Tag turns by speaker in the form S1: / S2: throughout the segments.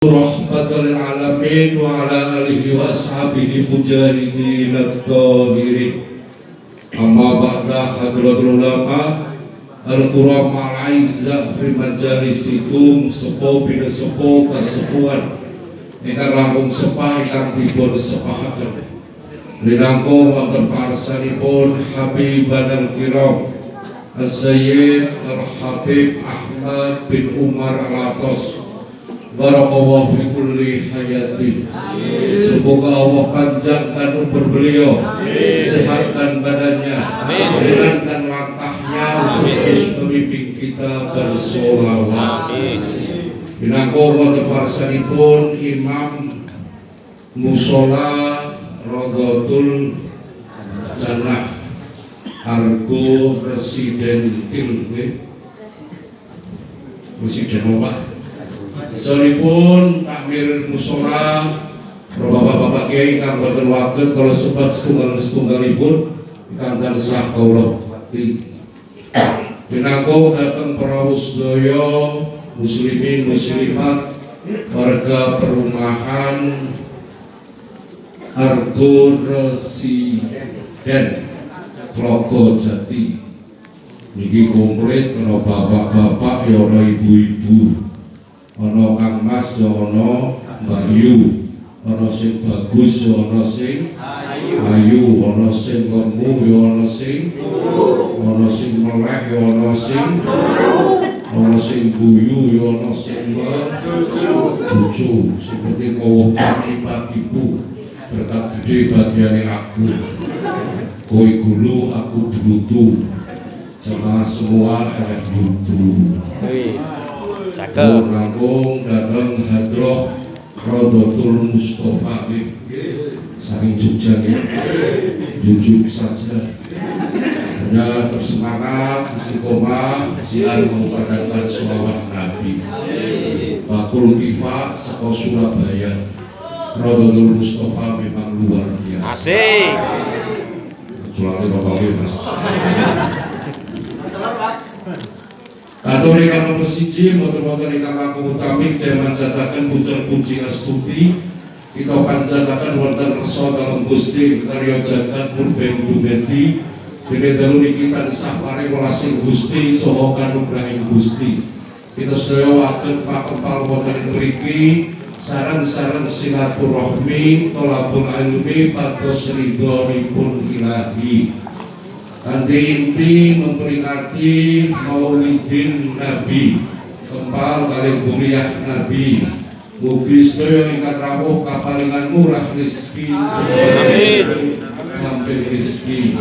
S1: Rahmatul alamin wa ala alihi wa ashabihi mujahidin at-tahirin. Amma ba'da hadratul ulama al-quram al-aizzah fi majalisikum sepo bina sepo kasepuan ingkang langkung sepah ingkang dipun sepahaken linangkung wonten parsanipun Habiban al-Kiram As-Sayyid Al-Habib Ahmad bin Umar Al-Atas. Barakallahu fi kulli hayati. Semoga Allah panjangkan umur beliau, sehatkan badannya, ringankan langkahnya terus memimpin kita bersolawat. Binangko wonten parsanipun Imam Musola Rodotul Jannah Argo Residentil Presiden Bapak Soripun takmir musola bapak-bapak kiai ingkang boten waget kalau sebab setunggalipun ingkang tansah kawula bakti. Binangko dhateng para sedaya muslimin muslimat warga perumahan Argo Residen Tlogo Jati. Niki komplit ana bapak-bapak ya ana ibu-ibu. Ana Kang Mas ya ana Mbak Yu, ana sing bagus ya ana sing ayu, ana sing lemu ya ana sing melek ya ana sing guyu ya ana sing lucu seperti kawuhane Pak Ibu berkat gede bagiane aku kowe gulu aku brutu jamaah semua elek brutu. Cakep. Lampung datang hadroh Rodotul Mustafa saking Jogja jujur saja hanya tersemangat istiqomah siar mengucapkan sholawat Nabi Bakul Tifa saka Surabaya. Rodotul Mustafa memang luar biasa. Asik. Kecuali bapaknya Mas. Katur ingkang nomor 1 motor-motor ingkang langkung utami jaman jataken puter puji astuti kita panjataken wonten resa dalem Gusti karya jagat purben dumedi dene dalu niki tansah paring Gusti saha kanugrahing Gusti. Kita sedaya waget pakempal wonten mriki saran-saran silaturahmi tolabul ilmi pados ridhonipun ilahi. Kanthi inti memperingati Maulidin Nabi kempal kali buriah Nabi. Mugi sedaya ingkang rawuh kaparingan murah rezeki hampir rezeki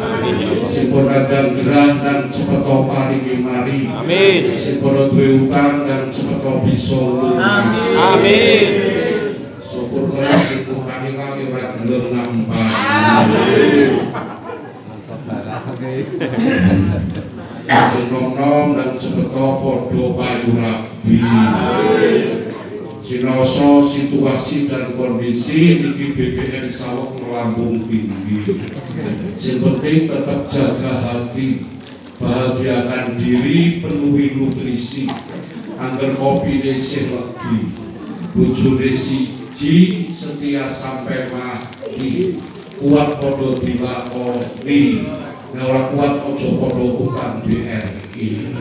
S1: sipun radang gerah dan cepeta paringi mari amin. Sipun duwe utang dan cepeta bisa lunas amin. Syukur keras iku kami ora gelem nampa amin. Nom-nom dan sebeta podo payu rabi. Sinoso situasi dan kondisi niki BBM sawek melambung tinggi. Sing penting tetap jaga hati, bahagiakan diri, penuhi nutrisi. Angger kopi desih legi, bojone siji setia sampai mati. Kuat podo dilakoni. Nek ora kuat aja padha utang BRI.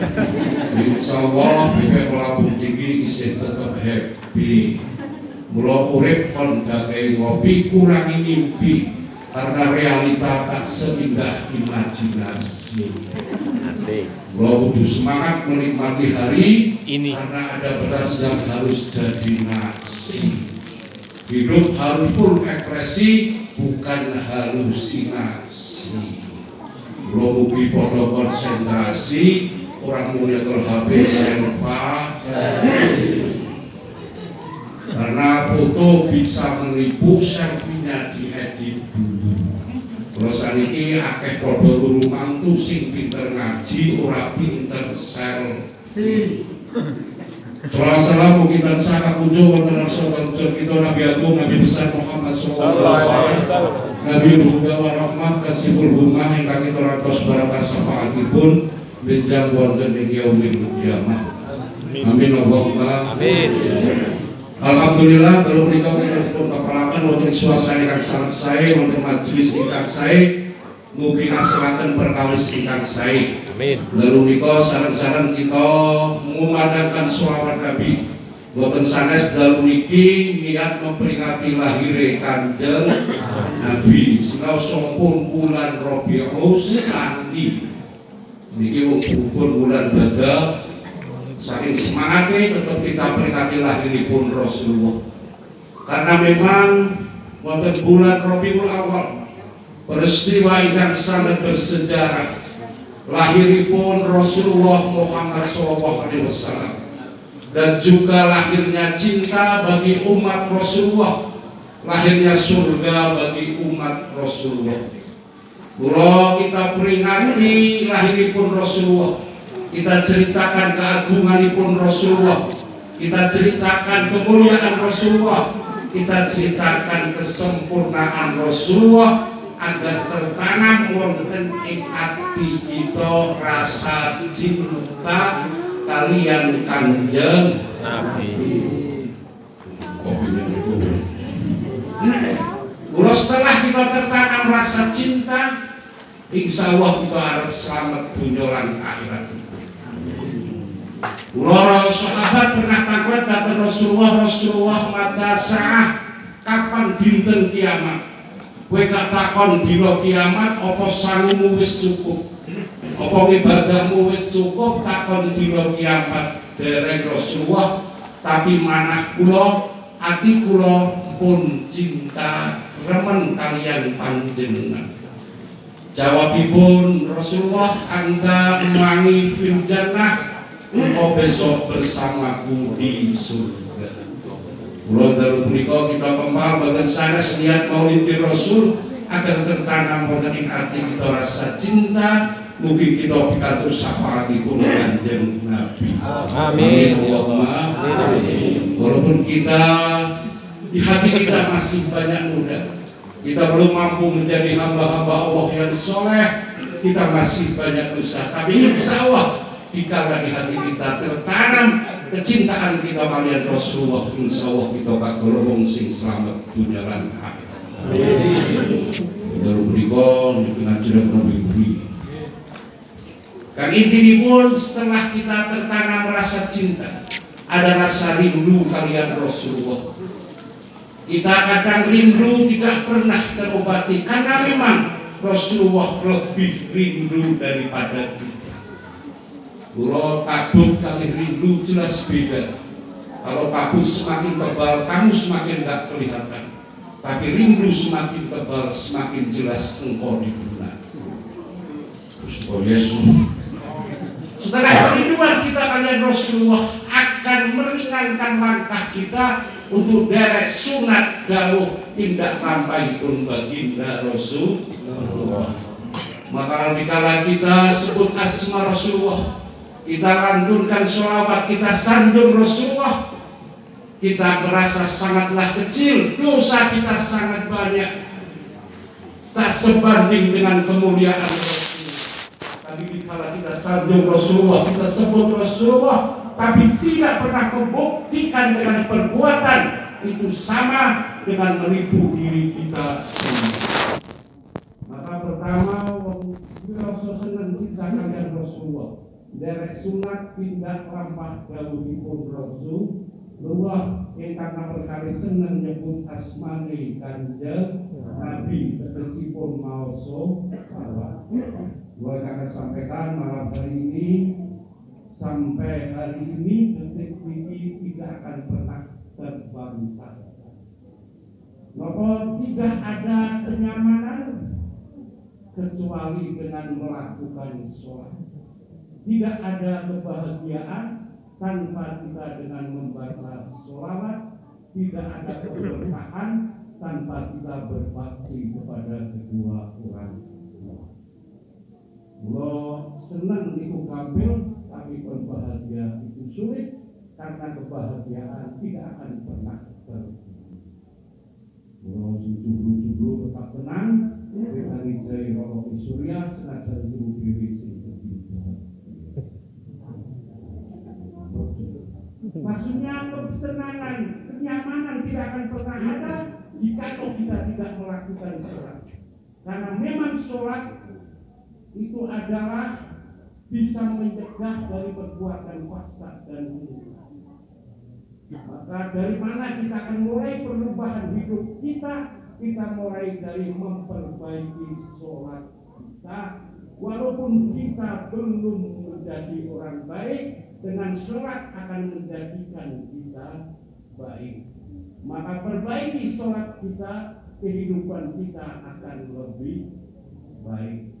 S1: Insyaallah BPM Melambung Tinggi isih tetep happy. Mula urip pendake ngopi kurangi mimpi karena realita tak seindah imajinasi. Asik. Mula kudu semangat menikmati hari ini karena ada beras yang harus jadi nasi. Hidup harus full ekspresi bukan halusinasi. Belum mugi podo konsentrasi orang mulia HP selfie karena foto bisa menipu selfie-nya diedit dulu. Terus saniki akeh podo luru mantu sing pinter ngaji ora pinter selfie. Salam mugi tansah kakunjung wonten rasa terjun kita Nabi Agung Nabi besar Muhammad sallallahu alaihi wasallam. Nabi Huda wa rahmah kasihul humah ingkang kita ratos barakah syafaatipun benjang wonten ing yaumil qiyamah. Amin Allahumma amin. Alhamdulillah kalau menikah kita dipun kepalakan wonten suasana ingkang sangat sae wonten majelis ingkang sae mugi ngaslaken perkawis ingkang sae. Amin. Lalu menika sareng-sareng kita ngumandangkan sholawat Nabi boten sanes dalu niki niat memperingati lahire Kanjeng Nabi sinaosa pun bulan Rabiul Tsani niki pun bulan Badar. Saking semangatnya tetap kita peringati lahiripun Rasulullah karena memang wonten bulan Rabiul Awal peristiwa ingkang sangat bersejarah lahiripun Rasulullah Muhammad SAW dan juga lahirnya cinta bagi umat Rasulullah, lahirnya surga bagi umat Rasulullah. Kalau kita peringati lahiripun Rasulullah, kita ceritakan keagunganipun Rasulullah, kita ceritakan kemuliaan Rasulullah, kita ceritakan kesempurnaan Rasulullah agar tertanam wonten ing ati kita rasa cinta kalian Kanjeng Nabi. Kalau setelah kita tertanam rasa cinta, insya Allah kita harus selamat dunia dan akhirat. Para sahabat pernah takut datang Rasulullah mata sa'ah kapan dinten kiamat. Kowe gak takon dina kiamat apa sangumu wis cukup, apa ibadahmu wis cukup, takon dina kiamat dereng Rasulullah. Tapi manah kula, ati kula pun cinta remen kalian panjenengan. Jawabipun Rasulullah, anta mangi fil jannah, engkau besok bersamaku di surga. Kula dalu punika kita kempal boten sanes niat maulid Rasul agar tertanam wonten ing ati kita rasa cinta. Mugi kita pikatur syafaatipun Kanjeng Nabi. Amin. Allahumma amin. Walaupun kita di hati kita masih banyak muda, kita belum mampu menjadi hamba-hamba Allah yang soleh, kita masih banyak dosa, tapi insya Allah dikala di hati kita tertanam kecintaan kita kalian Rasulullah, insya Allah kita kagolong sing selamat dunia lan akhirat. Amin. Dalu punika niki ngajeng Nabi. Kang intinipun setelah kita tertanam rasa cinta, ada rasa rindu kalian Rasulullah. Kita kadang rindu tidak pernah terobati karena memang Rasulullah lebih rindu daripada kita. Kalau kabut kali rindu jelas beda. Kalau kabut semakin tebal, kamu semakin tidak kelihatan. Tapi rindu semakin tebal, semakin jelas engkau di benak. Yesus. Setelah kerinduan kita kalian Rasulullah akan meringankan langkah kita untuk derek sunat dawuh tindak lampai pun baginda Rasulullah. Maka dikala kita sebut asma Rasulullah, kita lantunkan sholawat, kita sanjung Rasulullah, kita merasa sangatlah kecil, dosa kita sangat banyak, tak sebanding dengan kemuliaan Rasulullah. Tapi dikala kita sanjung Rasulullah, kita sebut Rasulullah, tapi tidak pernah membuktikan dengan perbuatan, itu sama dengan menipu diri kita sendiri. Maka pertama, Rasul senang cinta kalian Rasulullah. Derek sunat tindak lampah dawuhipun Rasulullah ingkang perkara seneng nyebut asmane Kanjeng Nabi tegesipun maoso Allah. Gua akan sampaikan malam hari ini sampai hari ini detik ini tidak akan pernah terbantah. Bahwa tidak ada kenyamanan kecuali dengan melakukan sholat. Tidak ada kebahagiaan tanpa kita dengan membaca sholawat. Tidak ada keberkahan tanpa kita berbakti kepada kedua orang tua. Kalau senang itu gampil, tapi berbahagia itu sulit karena kebahagiaan tidak akan pernah terjadi. Kalau jujur tetap tenang, dari jai roh surya senajan juru diri maksudnya kesenangan, kenyamanan
S2: tidak akan pernah ada jika kita tidak melakukan sholat. Karena memang sholat itu adalah bisa mencegah dari perbuatan fahsya dan munkar. Maka dari mana kita akan mulai perubahan hidup kita? Kita mulai dari memperbaiki sholat kita. Walaupun kita belum menjadi orang baik, dengan sholat akan menjadikan kita baik. Maka perbaiki sholat kita, kehidupan kita akan lebih baik.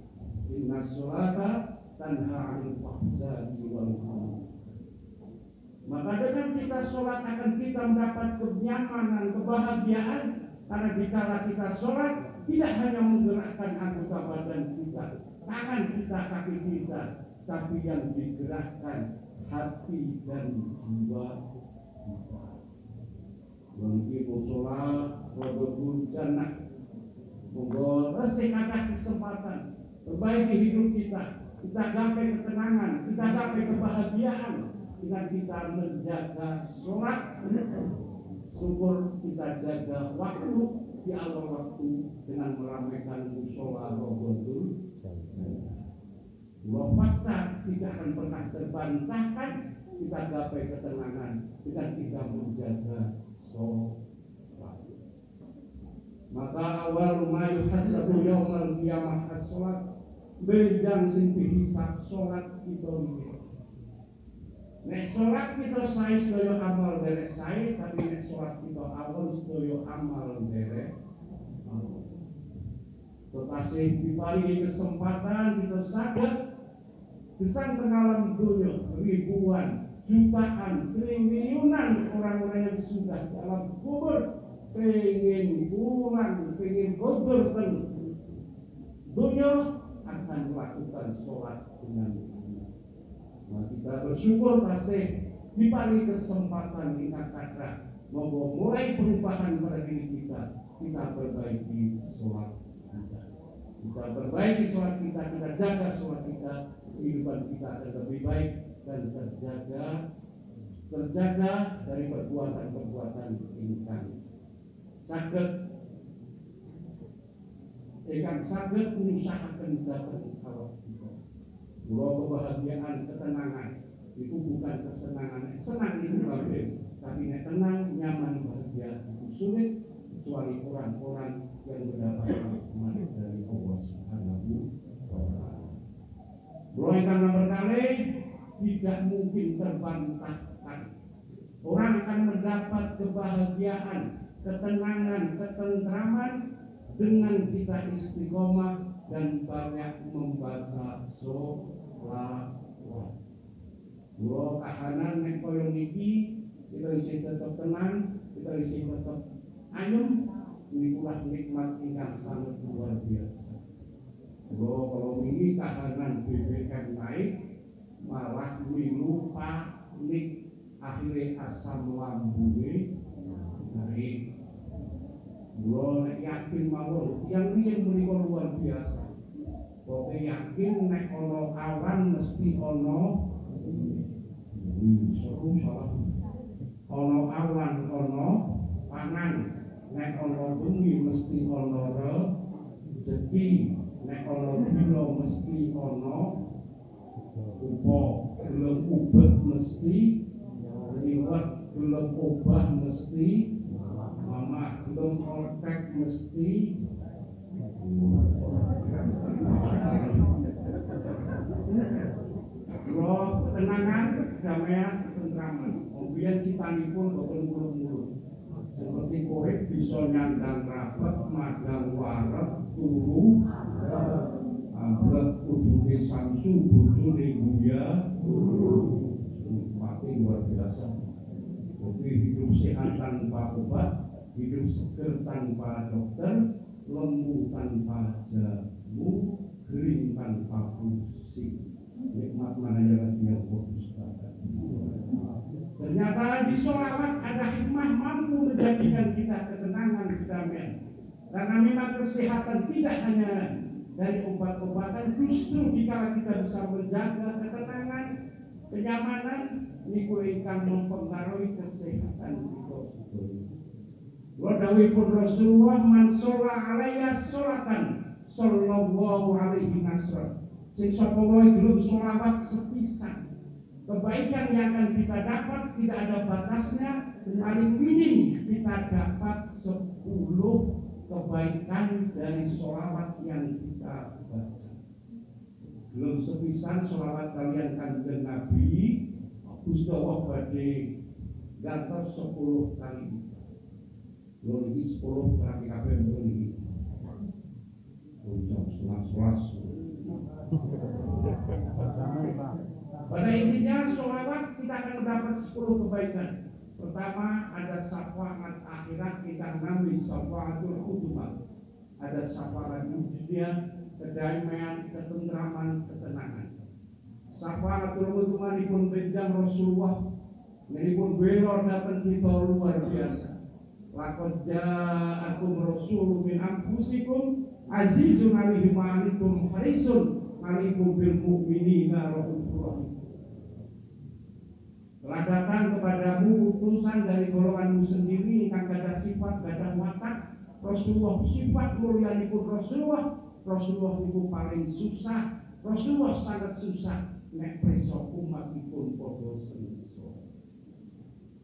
S2: Inna sholata tanha 'anil fahsya'i wal munkar. Maka dengan kita sholat akan kita mendapat kenyamanan, kebahagiaan. Karena dikala kita sholat tidak hanya menggerakkan anggota badan kita, tangan kita, kaki kita, tapi yang digerakkan hati dan jiwa kita. Mungkin sholat rodokul jannah. Monggo resik ada kesempatan perbaiki hidup kita. Kita gapai ketenangan, kita gapai kebahagiaan dengan kita menjaga sholat. Syukur kita jaga waktu di awal waktu dengan meramaikan mushola rodokul jannah. Dua fakta tidak akan pernah terbantahkan. Kita gapai ketenangan dengan kita menjaga sholat. Maka awal ma yuhasabu yaumal qiyamah as-sholat, bejang sing dihisab sholat kita iki. Nek sholat kita sae sedaya amal derek sae, tapi nek sholat kita awal sedaya amal derek. Tetapi diparingi kesempatan kita sadar kesan tengalam dunia ribuan, jutaan, triliunan orang-orang yang sudah dalam kubur pengen pulang, pengen kotor dunia akan melakukan sholat dengan benar. Nah, kita bersyukur tasih diparingi kesempatan kita kata mau mulai perubahan pada diri kita perbaiki sholat kita. Kita perbaiki sholat kita jaga sholat kita, kehidupan kita akan lebih baik dan terjaga dari perbuatan-perbuatan ingkang saged menyusahkan datang awak kita. Mula kebahagiaan, ketenangan itu bukan kesenangan. Senang itu bagus, tapi nek tenang, nyaman, bahagia itu sulit kecuali orang-orang yang mendapat rahmat dari Allah Subhanahu wa Ta'ala. Mula ingkang nomor kali tidak mungkin terbantahkan. Orang akan mendapat kebahagiaan, ketenangan, ketentraman dengan kita istiqomah dan banyak membaca sholawat. Mula kahanan nek koyo niki kita isih tetap tenang, kita isih tetap ayem, nikulah nikmat ingkang sangat luar biasa. Mula kalau ini kahanan BBM naik, malah milu panik, akhirnya asam lambungnya naik. Mula nek yakin mawon yang riyen menika luar biasa. Pokoke yakin nek ana awan mesti ana seru salah. Ana awan ana pangan, nek ana bengi mesti ana rezeki, nek ana dina mesti ana upa, gelem ubet mesti liwat, gelem obah mesti mama, gelem ortek mesti roh ketenangan, kedamaian, ketentraman. Biyen citanipun boten muluk-muluk. Seperti korek bisa nyandang rapat, madang warep, turu ambrek ujunge samsu, bojone guya, mati luar biasa. Jadi hidup sehat tanpa obat, hidup seger tanpa dokter, lembu tanpa jamu, kering tanpa pusing. Nikmat mana yang dia fokus pada. Ternyata di sholawat ada hikmah mampu menjadikan kita ketenangan, kedamaian. Karena memang kesehatan tidak hanya dari obat-obatan, justru jika kita bisa menjaga ketenangan, kenyamanan, niku ingkang mempengaruhi kesehatan kita. dawuhipun Rasulullah, man sholla alaiya sholatan sallallahu alaihi nasran. Sing sapa wae gelem sholawat sepisan, kebaikan yang akan kita dapat tidak ada batasnya. Paling minim kita dapat 10 kebaikan dari sholawat yang kita baca. Belum sepisan sholawat kalian kanjeng Nabi, Gusti Allah badhe gantos 10 kali. Lho iki 10 kali kabeh mrene iki. Jam 11. Pada intinya sholawat kita akan mendapat 10 kebaikan. Pertama, ada syafaat akhirat kita namanya syafaatul udzma. Ada syafaat dunia, kedamaian, ketentraman, ketenangan. Syafaatul udzma dipun benjang Rasulullah, nipun bela datang kita luar biasa. Laqad ja'akum rasulun min anfusikum azizun 'alaihi ma anittum harisun 'alaikum bil mu'minina raufur rahim. Telah datang kepadamu utusan dari golonganmu sendiri yang ada sifat gadah watak. Rasulullah sifat mulyanipun Rasulullah itu paling susah. Rasulullah sangat susah nek preso umatipun padha senso.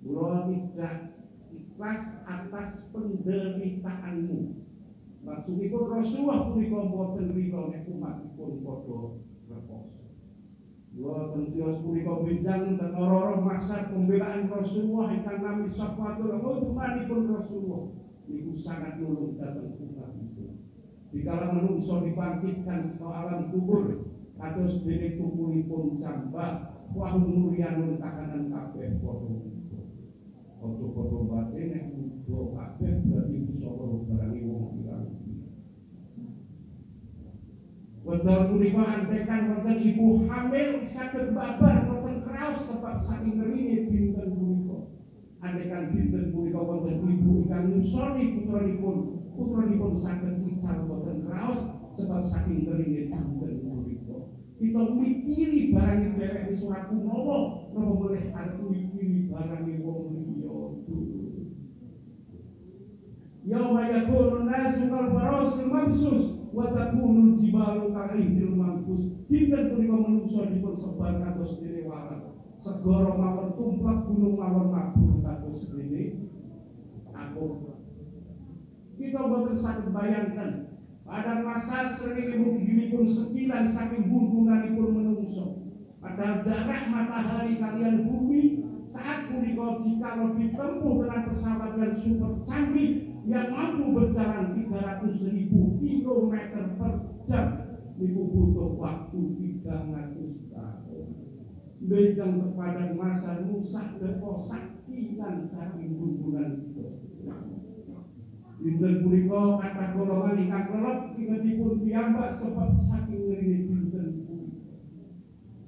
S2: Kula tidak ikhlas atas penderitaanmu. Maksudipun Rasulullah punika boten rida nek umatipun padha reposo. Kula tentu punika benjang teng ora masa pembelaan Rasulullah ingkang nami syafatul udzmanipun Rasulullah niku sangat nulung dhateng umatipun. Dikala manungsa dibangkitkan saka alam kubur kados dene tukulipun cambak wa murianun takanan kabeh padha. Ojo padha batin nek uga kabeh berarti bisa ora barani wong pirang. Wedal punika antekan wonten ibu hamil saged babar wonten kraos sebab saking ngerine dinten punika. Antekan dinten punika wonten ibu ingkang nyusoni putranipun saged ical wonten kraos sebab saking ngerine dinten punika. Kita mikiri barang dhewek wis ora kumawa, napa boleh aku mikiri barang wong liya dulu. Yauma yakunu nasu kal farasil mabsus wa takunu jibalu kalaihil manfus. Dinten punika manungsa dipun sebar kados dene warak. Segara mawon tumplak, gunung mawon mabur kados dene aku. Kita boten saged bayangkan pada masa srengéngipun sekilan saking buntunganipun manungsa. Padahal jarak matahari kalian bumi saat punika jika ditempuh dengan pesawat yang super canggih yang mampu berjalan 300.000 kilometer per jam, niku butuh waktu 300 tahun. Benjang kepada masa Musa depo sakilan saking buntunan kita. Dinten punika kathah golongan ingkang kelep ingetipun piyambak sebab saking ngerine dinten punika.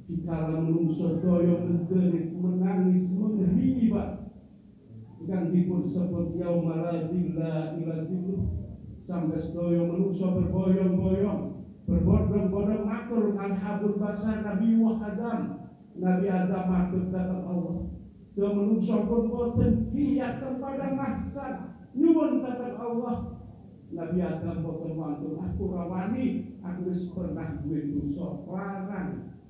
S2: Dikala manungsa daya menjerit menangis menghihi Pak ingkang dipun sebut yaumul la ilaha sampai sedaya manungsa berboyong-boyong berbondong-bondong matur alhabul basar Nabi Adam matur dhateng Allah. Sedaya manungsa pun boten kiyat kepada mahsyar nyuwun dhateng Allah. Nabi Adam boten wantun aku rawani aku wis pernah duwe dosa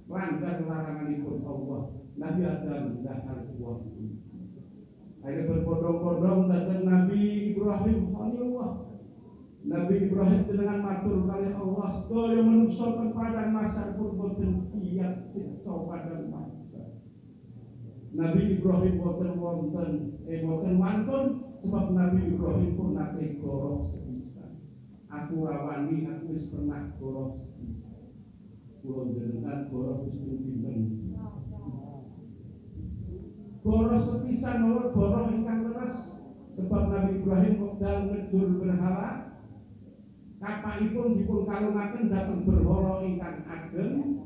S2: langgar laranganipun Allah. Nabi Adam dahar kuwat. Ada berbondong-bondong datang Nabi Ibrahim Khalilullah. Nabi Ibrahim dengan matur kali Allah sedaya manungsa teng padang mahsyar pun boten kiyat siksa padang mahsyar. Nabi Ibrahim boten wantun sebab Nabi Ibrahim pun nate goroh sepisan. Aku rawani aku wis pernah goroh sepisan. Kula jenengan goroh wis pinten. Goroh sepisan mawon goroh ingkang leres sebab Nabi Ibrahim wekdal ngejur berhala kapakipun dipun kalungaken dhateng berhala ingkang ageng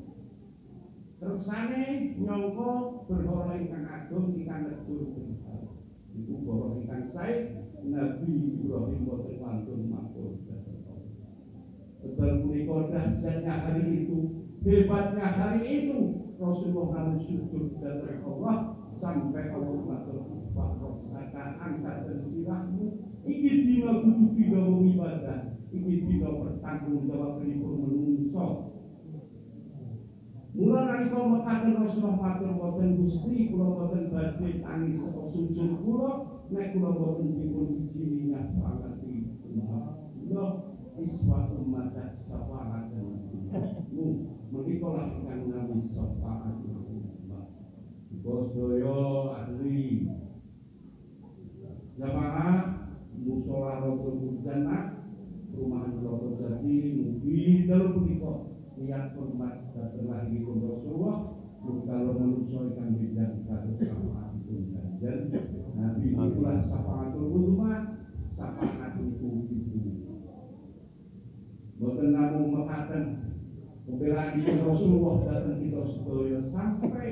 S2: kersane nyangka berhala ingkang ageng ingkang ngejur berhala iku goroh ingkang sae. Nabi Ibrahim boten wantun matur dhateng Allah. Betul punika dahsyatnya hari itu, hebatnya hari itu Rasulullah harus sujud dhateng Allah sampai Allah matur fakhrosaka angkat dan sirahmu iki kudu dina ibadah. Iki dina bertanggung jawab pun menungso. Mula nalika mekaten Rasulullah matur wonten Gusti kula boten badhe tangis saka sujud kula nek kula boten dipun ijini nyapangati kula iswa umat syafaat menika lah ingkang nami syafaat umat sedaya ahli jamaah mushola Rotul Jannah perumahan Rotul Jati mugi dalu punika niat hormat dhateng lahiripun Rasulullah mugi kalau manungsa ingkang bidang kados syafaatipun kanjeng Nabi itulah syafaatul uzma syafaatul ibu boten namung mekaten pembelaan Rasulullah dhateng kita sedaya sampai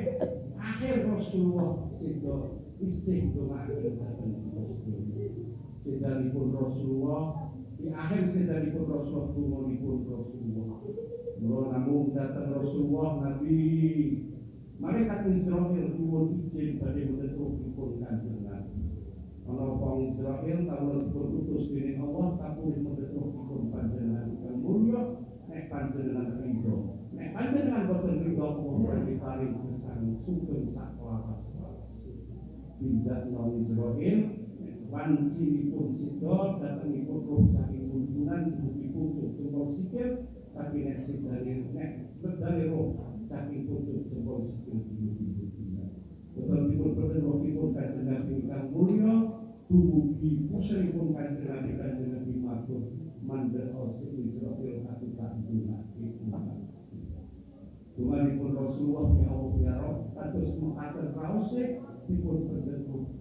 S2: akhir Rasulullah sedo isih dongaken dhateng kita sedaya sedanipun Rasulullah di akhir sedanipun Rasulullah dungonipun Rasulullah mula namung dhateng Rasulullah Nabi malaikat Israil nyuwun izin badhe menetrukipun kanjeng Nabi ana wong Israil kawula dipun utus dening Allah kapulih menetrukipun panjenengan kang mulya nek panjenengan ridho nek panjenengan boten ridho Allah badhe paring gesang sugeng saklawas-lawas tindak non Israil wancinipun sida datengipun roh saking hubungan dipun jempol sikil tapi nek sedane nek bedane roh saking pucuk jempol sikil dipun betul dipun pertenokipun kanjeng Nabi ingkang mulya dumugi puseripun kanjeng Nabi matur mandher sing Israil katutak dunake Tuhanipun Rasulullah ya Allah ya Rabb kados mekaten raose dipun pertenok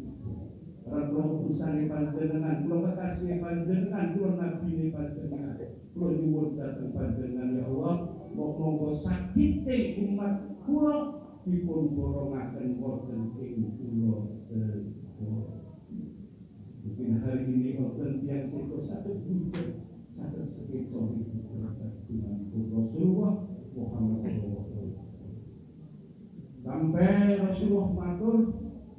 S2: Rabbul usane panjenengan, kula kekasih panjenengan, kula nabine panjenengan, kula nyuwun dhateng panjenengan ya Allah, monggo sakite umat kula dipun borongaken wonten ing kula sedaya. Mungkin hari ini wonten tiyang sedo saged wujud saged sekeca ibu berkat Tuhanipun Rasulullah Muhammad sallallahu sampai Rasulullah matur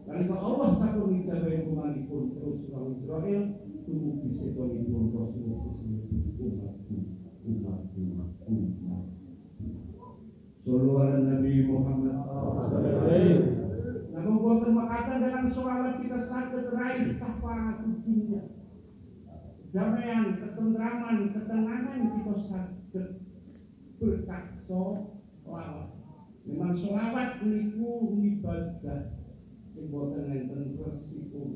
S2: nalika Allah sampun ngijabahi umatipun terus wong Israil dumugi sedanipun Rasulullah umat sallallahu alaihi Nabi Muhammad namun boten mekaten dengan sholawat kita saged raih syafaat dunya damaian ketentraman ketenangan kita saged berkat sholawat memang sholawat niku ibadah boten enten resiko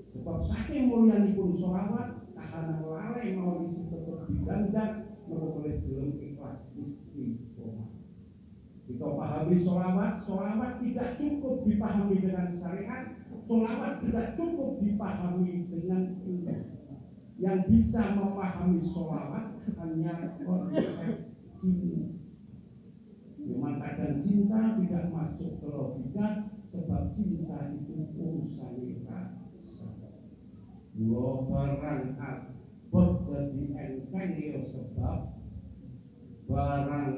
S2: sebab saking mulyanipun sholawat kahana lalai mawi tetep diganjar menawa oleh gelem ikhlas istiqomah kita pahami sholawat tidak cukup dipahami dengan syariat sholawat tidak cukup dipahami dengan ilmu yang bisa memahami sholawat hanya konsep cinta memang kadang cinta tidak masuk ke logika sebab cinta itu urusan rasa. Mula barang abot dadi enteng ya sebab barang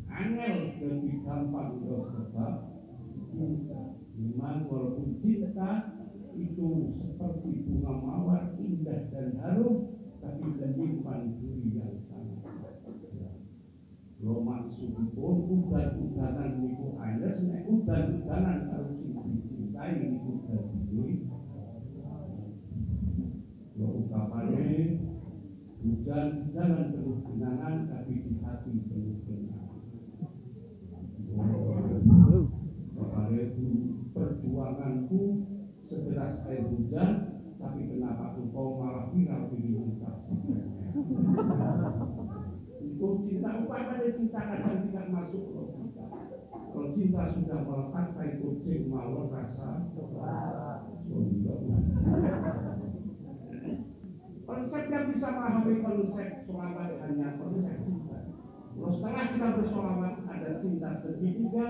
S2: angel dadi gampang ya sebab cinta. Memang walaupun cinta itu seperti bunga mawar indah dan harum tapi menyimpan duri yang sangat lo maksudipun udan-udanan niku ayes nek udan-udanan karo dicintai niku dadi lo ungkapane hujan jangan penuh genangan tapi di hati penuh genangan makanya perjuanganku sederas air hujan tapi kenapa engkau malah viral di lintas itu cinta upaya cinta kadang tidak masuk logika. Kalau cinta sudah melekat kayak kucing mawon rasa konsep yang bisa memahami konsep sholawat hanya konsep cinta. Kalau setelah kita bersolawat ada cinta segitiga,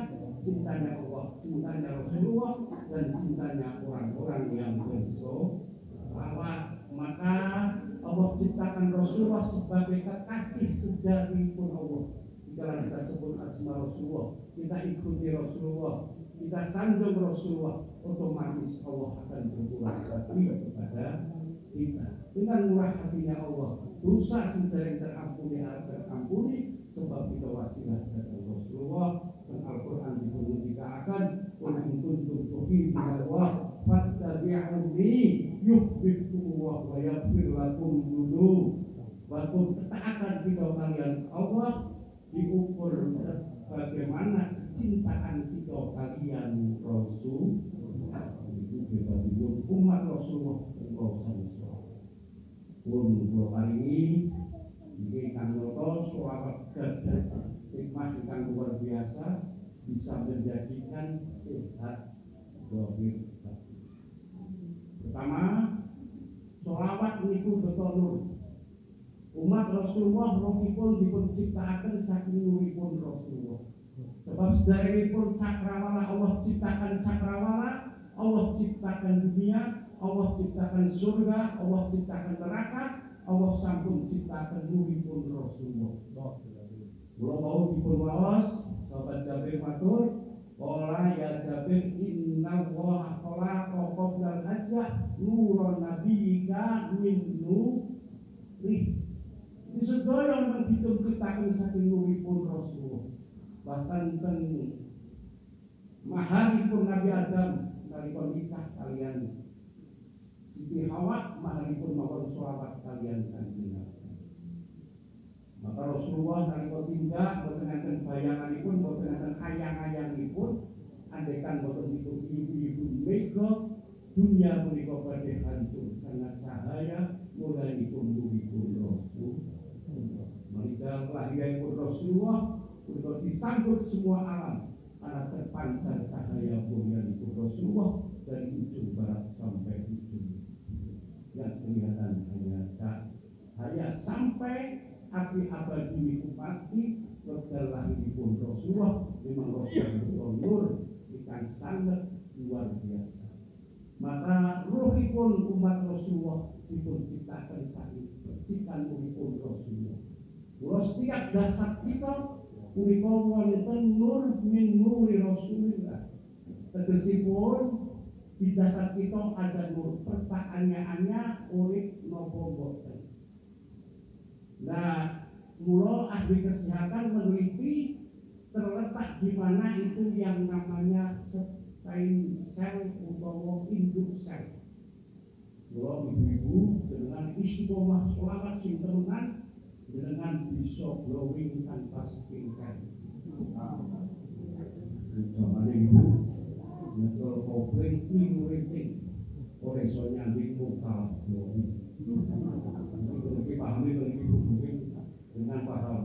S2: cintanya Allah, cintanya Rasulullah, dan cintanya orang-orang yang bersolawat. Maka Allah ciptakan Rasulullah sebagai kekasih sejati pun Allah. Jika kita sebut asma Rasulullah, kita ikuti Rasulullah, kita sanjung Rasulullah, otomatis Allah akan berbuat hati kepada kita. dengan murah hatinya Allah dosa sedereng terampuni sebab kita wasilah dari Rasulullah dan Al-Quran dikatakan wa in kuntum tuhibbuna Allah fattabi'uni yuhibbukumullah wa yaghfir lakum dzunubakum. Ketaatan kita kalian Allah diukur bagaimana kecintaan kita kalian Rasul itu bebas umat Rasulullah pun dua kali ini kan noto suara gadah hikmah yang luar biasa bisa menjadikan sehat dohir. Pertama, sholawat itu betul nur. Umat Rasulullah rohipun dipenciptakan saking nuripun Rasulullah. Sebab sedaripun cakrawala Allah ciptakan cakrawala, Allah ciptakan dunia, Allah ciptakan surga, Allah ciptakan neraka, Allah sampun ciptakan nuripun Rasulullah. Kalau mau dipun waos, sahabat Jabir matur, qala ya Jabir inna wa khalaqa qabla al-asya nuran nabiyyika min nurih. Di sedaya yang diciptakan saking nuripun Rasulullah. Bahkan ten maharipun Nabi Adam nalika nikah kalian Siti Hawa maharipun mawon sholawat kalian kanjeng. Maka Rasulullah nalika tindak boten enten bayanganipun, boten enten ayang-ayangipun, andaikan boten itu ibu-ibu mega dunia menika badhe hancur karena cahaya mulaiipun nuripun Rasul. Menika kelahiranipun Rasulullah untuk disambut semua alam karena terpancar cahaya mulaiipun Rasulullah dari ujung barat sampai ujung yang kelihatan hanya sampai api abadi upati berlahiripun Rasulullah memang Rasulullah nur ikan sangat luar biasa. Maka ruhipun umat Rasulullah dipun ciptakan saking percikan ruhipun Rasulullah. Kalau setiap dasar kita punika wonten nur min nuri Rasulillah. Tegesipun di dasar kita ada nur. Pertanyaannya urip napa boten. Nah, mula ahli kesehatan meneliti terletak di mana itu yang namanya stem sel utawa induk sel. Mula ibu-ibu dengan istiqomah sholawat sing temenan dengan bisa glowing tanpa skincare. Zaman ibu nyekel kopling rating ora iso nyanding muka glowing. Iki pahami iki mungkin dengan paham.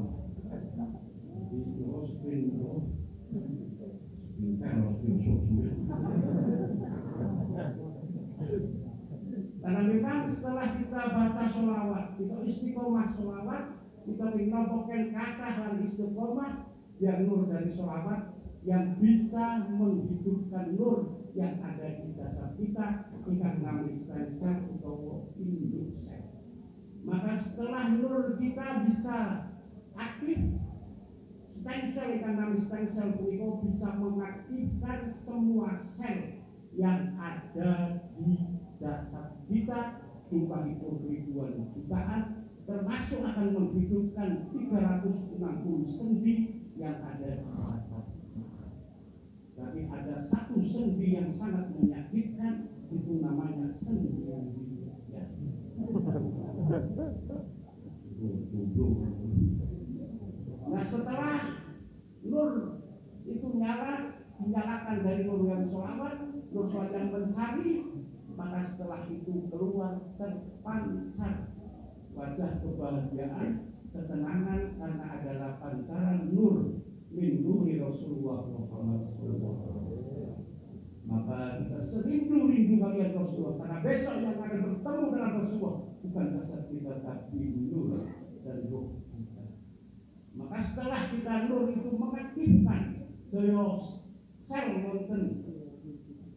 S2: Di screen karena memang setelah kita baca sholawat, kita istiqomah sholawat, kita mengelompokkan kata dan istiqomah yang nur dari sholawat yang bisa menghidupkan nur yang ada di jasad kita, ikan namis stem sel atau induk sel. Maka setelah nur kita bisa aktif, stem sel ikan namis stem sel itu bisa mengaktifkan semua sel yang ada di jasad kita, jumlah itu ribuan jutaan, termasuk akan menghidupkan 360 sendi yang ada di jasad. Tapi ada satu sendi yang sangat menyakitkan, itu namanya sendi ya. Nah, setelah nur itu dinyalakan dari nur yang sholawat, nur sholawat yang mencari, maka setelah itu keluar terpancar wajah kebahagiaan, ketenangan karena adalah pancaran nur min nuri Rasulullah Muhammad sallallahu alaihi wasallam. Maka kita serindu-rindu kalian Rasulullah, karena besok yang akan bertemu dengan Rasulullah bukan jasad kita tapi nur dan ruh kita. Maka setelah kita nur itu mengaktifkan sel wonten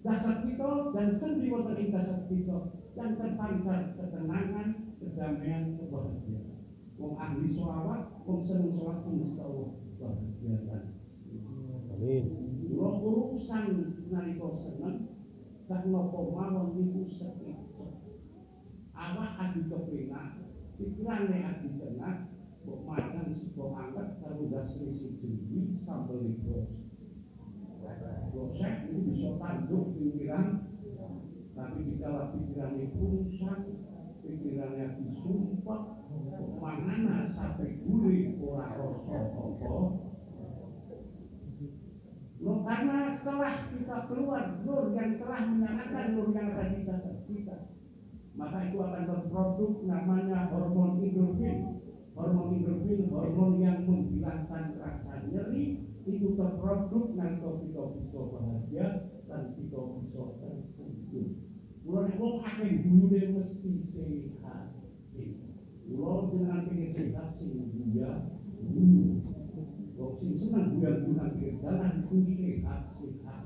S2: dasar kita dan sendi wonten ing dasar kita yang terpancar ketenangan, kedamaian, kebahagiaan. Wong ahli sholawat, wong seneng sholawat mesti Allah kebahagiaan. Amin. Kula urusan nalika seneng gak napa mawon niku sekeca. awak adi kepenak, pikirannya adi tenang, kok makan si kok angkat kalau udah selisih jenis sambal libros. Gosek itu bisa tanduk pikiran, tapi jika pikirannya pungsan, pikirannya disumpah, kok mangana sampai gurih ora rasa apa. Loh, karena setelah kita keluar nur yang telah menyalakan nur yang ada di dasar kita, maka itu akan berproduk namanya hormon endorfin. Hormon endorfin, hormon yang menghilangkan rasa nyeri, itu terproduk nanti kita bisa bahagia dan kita bisa tersenyum. Mulai wong akeh dulure mesti sehat. Mulai dengan pengen sehat sing dia wong sing seneng bulan-bulan dalan itu sehat-sehat.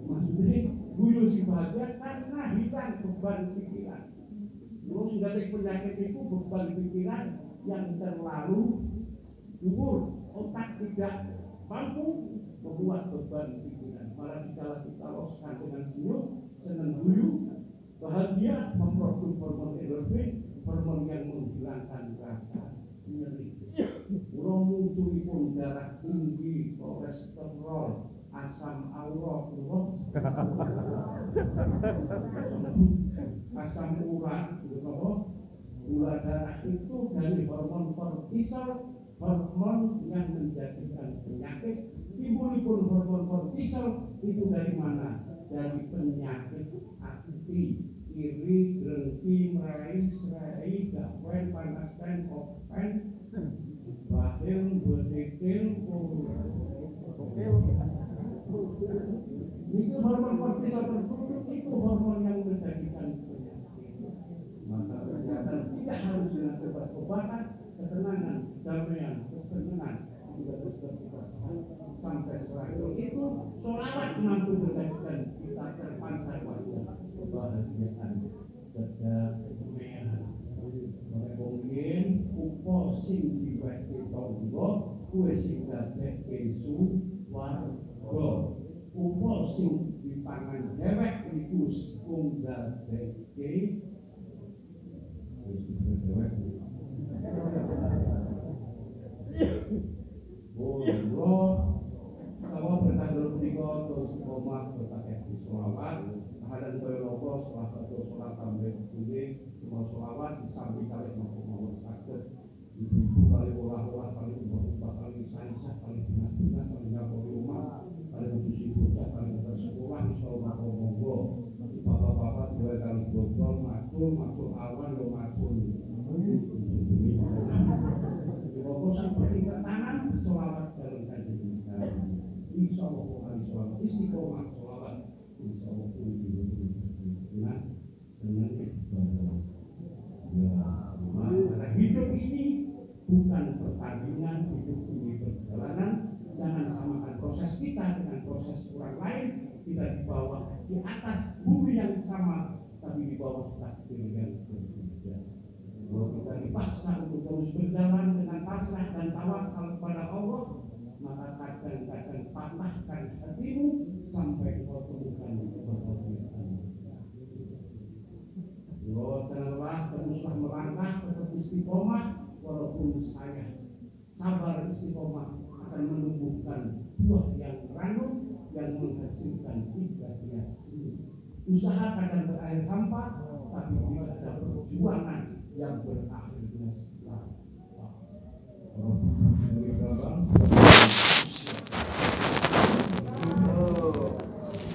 S2: Maksudnya guyu si bahagia karena hilang beban pikiran. Kalau sudah ada penyakit itu beban pikiran yang terlalu subur, otak tidak mampu membuat beban pikiran. Malah dikala kita loskan dengan senyum, senang guyu, bahagia, memproduksi hormon endorfin, hormon yang menghilangkan rasa nyeri. Kalau munculipun darah tinggi, kolesterol, asam aurat, asam urat, gula darah itu dari hormon kortisol, hormon yang menjadikan penyakit. Timbulipun hormon kortisol itu dari mana? Dari penyakit hati, iri, dengki, meraih, serai, gakwen, panaskan, kopen, bahil, bedekil, itu hormon kortisol terproduk, itu hormon yang menjadikan penyakit. Maka kesehatan tidak harus dengan obat-obatan, ketenangan, damaian, kesenangan, juga harus berkesan sampai selalu itu sholawat mampu menjadikan kita terpancar wajah kebahagiaan, kedamaian. Oleh mungkin upo sing diweti tonggo, kue sing dadek kesu warga. Upo sing dipangan dewek iku setunggal deke. Kalau bertanggal berikut terus komat berpakai sholawat, dan berlogo salah satu sholat tambah ini cuma sholawat disambi kali mau sakit, ibu kali olah-olah kali ubah kali saisah kali bina-bina kali ngapoli rumah kali utusi bocah kali ke sekolah insyaallah monggo bapak-bapak dua kali botol matul awan lo matul pokok seperti tangan sholawat dalam kajian insyaallah kali sholawat istiqomah sholawat insyaallah karena hidup ini bukan pertandingan, hidup ini perjalanan. Jangan samakan proses kita dengan proses orang lain. Kita di bawah, di atas bumi yang sama, tapi di bawah takdir yang berbeda. Kalau kita dipaksa untuk terus berjalan dengan pasrah dan tawakal kepada Allah, maka kadang-kadang patahkan hatimu sampai kau temukan kebahagiaan. Kalau janganlah teruslah melangkah tetap istiqomah, walaupun saya sabar istiqomah akan menumbuhkan buah yang ranum yang menghasilkan hidayah sini. Usaha kadang berakhir hampa, tapi tidak ada perjuangan yang berakhirnya selamat.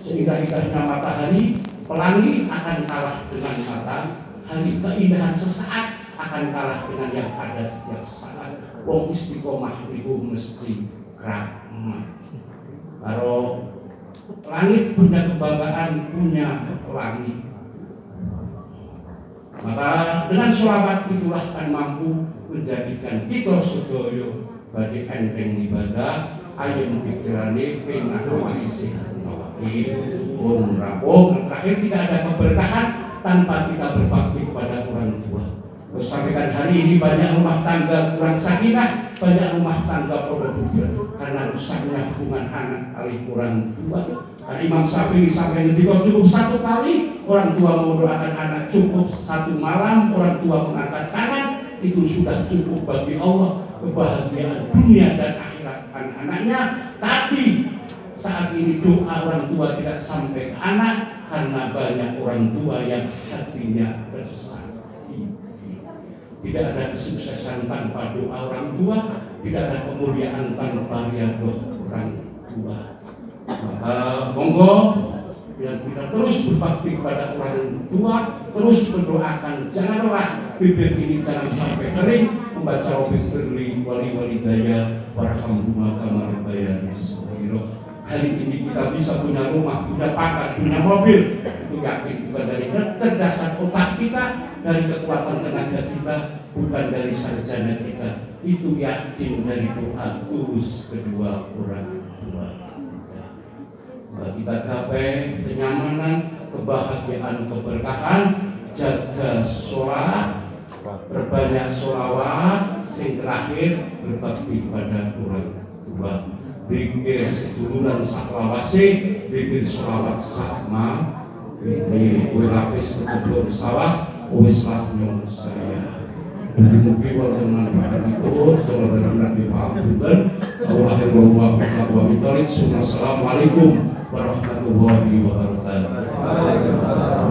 S2: Seindah-indahnya matahari, pelangi akan kalah dengan matahari. Keindahan sesaat akan kalah dengan yang ada setiap saat. Wong istiqomah itu mesti rahmat. Kalau langit punya kebanggaan, punya pelangi, maka dengan sholawat itulah akan mampu menjadikan kita sedoyo bagi enteng ibadah, ayam pikirane pengen awake sehat awake pun rampung. Terakhir tidak ada keberkahan tanpa kita berbakti kepada orang tua. Sampaikan hari ini banyak rumah tangga kurang sakinah, banyak rumah tangga produk karena rusaknya hubungan anak kali orang tua. Nah, Imam Syafi'i sampai ketika cukup satu kali orang tua mendoakan anak, cukup satu malam orang tua mengangkat tangan, itu sudah cukup bagi Allah kebahagiaan dunia dan akhirat anak-anaknya. Tapi saat ini doa orang tua tidak sampai ke anak karena banyak orang tua yang hatinya tersakiti. Tidak ada kesuksesan tanpa doa orang tua, tidak ada kemuliaan tanpa riadoh orang tua. Maka monggo yang kita terus berbakti kepada orang tua, terus mendoakan, janganlah bibir ini jangan sampai kering, membaca Rabbil firli wali walidaya warhamhuma kama rabbayani shaghira. Hari ini kita bisa punya rumah, punya pangkat, punya mobil, itu yakin bukan dari kecerdasan otak kita, dari kekuatan tenaga kita, bukan dari sarjana kita. Itu yakin dari doa tulus kedua orang tua. Kita gapai kenyamanan, kebahagiaan, keberkahan, jaga sholat, berbanyak sholawat, yang terakhir berbakti pada orang tua. Dikir seduluran saklawase, dikir sholawat sama, ini kue lapis kecebur sawah, weslah nyong saya. Mungkin wonten manfaatipun saudara Nabi Muhammad Allahumma wafiq wa bitarik. Assalamualaikum warahmatullahi wabarakatuh.